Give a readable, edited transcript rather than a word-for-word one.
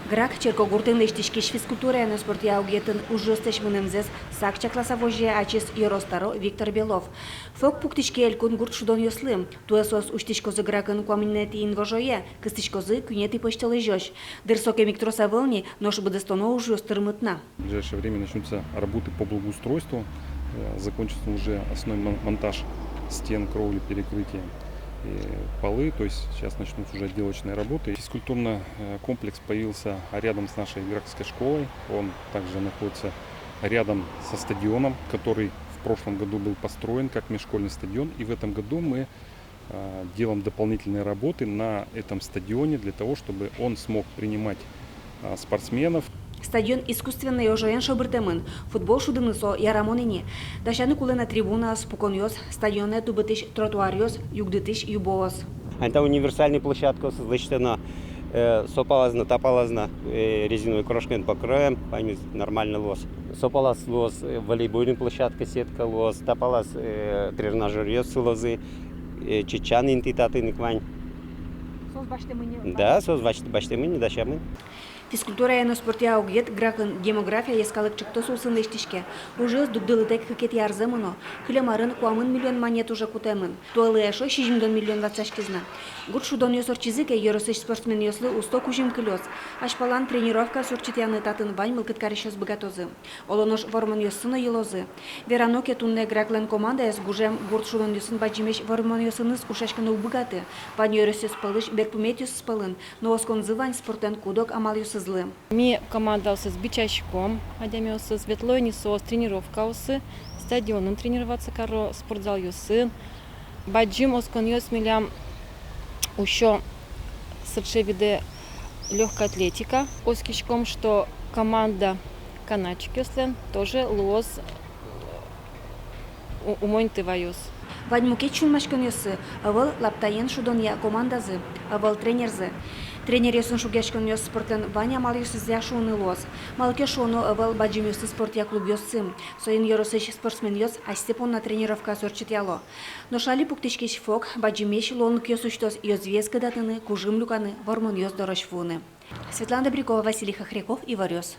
Грак черкогуртын лештишкеш физкультура на спорте аугетын ужостеш мынымзес сакча классовожье ачис Еростаро Виктор Белов. Фок пуктишке элькун гурт шудон ёслым. Туэсос уштишкозы гракын куаминети инвожое, кыстишкозы кюнети почтелы жёш. Дырсоке миктроса волни, нош быдестоно уже ёстырмытна. В ближайшее время начнутся работы по благоустройству. Закончится уже основной монтаж стен, кровли, перекрытия. Полы, то есть сейчас начнутся уже отделочные работы. Физкультурный комплекс появился рядом с нашей гракской школой. Он также находится рядом со стадионом, который в прошлом году был построен как межшкольный стадион. И в этом году мы делаем дополнительные работы на этом стадионе для того, чтобы он смог принимать спортсменов. Стадион искусственный ожоен шобыртемын. Футбол шудынысо ярамонине. Дашаны кулена трибуна споконьос, стадионе тубытыш тротуариос, югдытыш юбоос. Это универсальная площадка, зачтена сопалазна, тапалазна, резиновой крошкой покроем, пойми нормально лос. Сопалаз лос, волейбольная площадка, сетка лос, тапалаз, тренажер ёс лозы, чечан интитаты никвань. Да, соз баштемыни, дашамын. Физкультура на спорте аугет гракын демография ескалык чыкты сусын лештишке. Уже дугдылытек хыкет ярзымыно. Кылемарын куамын миллион монет уже кутемын. Туалы эшо 60 миллион ватсашкизна. Гурт шудон ёсор чизыке йоросыш спортсмен ёслы усто кужим кылёс. Ашпалан тренировка сурчитяны татын вань мылкыт каришёс богатозы. Олонош вормон ёссыны йылозы. Вераноке тунне граклен команда эс гужем гурт шудон ёсын баджимеш вормон ёсыныс ушашканы убыгаты. Вань йоросёс пылыш берпумет ёс спылын. Но оскон зывань спортен кудок амал ёс. Ми команда с бичачком, адями с светлой несос, тренировка усы, стадионом тренироваться каро, спортзал юсын, баджим оскон ёс милям еще сырчевиде легкая атлетика, оскишком, что команда каначки ёслен тоже лос умойнты ваюс. Вадьмуке чунмашкан ёсы, авал лаптаен шудония командазы, авал тренерзы. Тренер ёсын шугешкан ёс спортен Ваня мал ёсызя шуны лос. Малке шуну авал баджим ёсы спортия клуб ёсым. Соин ёросыш спортсмен ёс, а степон на тренировка сорчит яло. Но шали пуктишкеш фок, баджимеш лонг ёсуштос ёзвез кадатыны, кужим люканы, вормон ёс дорош фуны. Светлана Добрякова, Василий Хохряков и Варёс.